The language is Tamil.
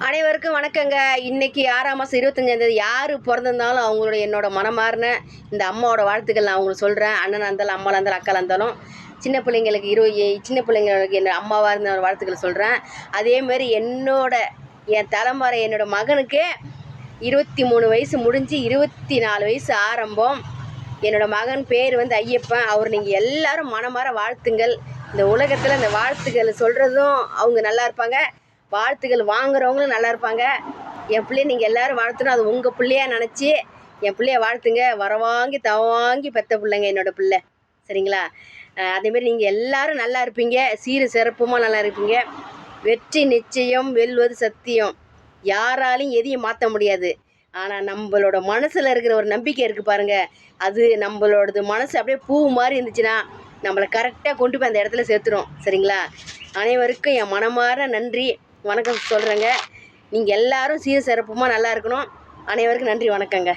அனைவருக்கும் வணக்கங்க. இன்றைக்கி 6ஆம் மாதம் 25ஆம் யார் பிறந்திருந்தாலும் அவங்களோட என்னோட மனமார்ன இந்த அம்மாவோட வாழ்த்துக்கள் நான் உங்களுக்கு சொல்கிறேன். அண்ணனாக இருந்தாலும் அம்மாவாக இருந்தாலும் அக்காலாக இருந்தாலும் சின்ன பிள்ளைங்களுக்கு சின்ன பிள்ளைங்களுக்கு என்ன அம்மாவாக இருந்த வாழ்த்துக்கள் சொல்கிறேன். அதேமாரி என் தலைமுறை என்னோட மகனுக்கு 23 வயசு முடிஞ்சு 24 வயசு ஆரம்பம். என்னோட மகன் பேர் ஐயப்பன். அவர் நீங்கள் எல்லோரும் மனமார வாழ்த்துங்கள். இந்த உலகத்தில் இந்த வாழ்த்துக்கள் சொல்கிறதும் அவங்க நல்லா இருப்பாங்க, வாழ்த்துக்கள் வாங்குறவங்களும் நல்லா இருப்பாங்க. என் பிள்ளைய நீங்கள் எல்லோரும் வாழ்த்தணும். அது உங்கள் பிள்ளையா நினச்சி என் பிள்ளைய வாழ்த்துங்க. வரவாங்கி தவாங்கி பெற்ற பிள்ளைங்க என்னோடய பிள்ளை, சரிங்களா? அதேமாரி நீங்கள் எல்லோரும் நல்லா இருப்பீங்க, சீரு சிறப்புமாக நல்லா இருப்பீங்க. வெற்றி நிச்சயம், வெல்வது சத்தியம். யாராலையும் எதையும் மாற்ற முடியாது. ஆனால் நம்மளோட மனசில் இருக்கிற ஒரு நம்பிக்கை இருக்குது பாருங்கள், அது நம்மளோடது மனசு அப்படியே பூ மாதிரி இருந்துச்சுன்னா நம்மளை கரெக்டாக கொண்டு போய் அந்த இடத்துல சேர்த்துரும், சரிங்களா? அனைவருக்கும் என் மனமார நன்றி வணக்கம் சொல்கிறேங்க. நீங்கள் எல்லோரும் சீர் சிறப்புமாக நல்லா இருக்கணும். அனைவருக்கும் நன்றி, வணக்கங்க.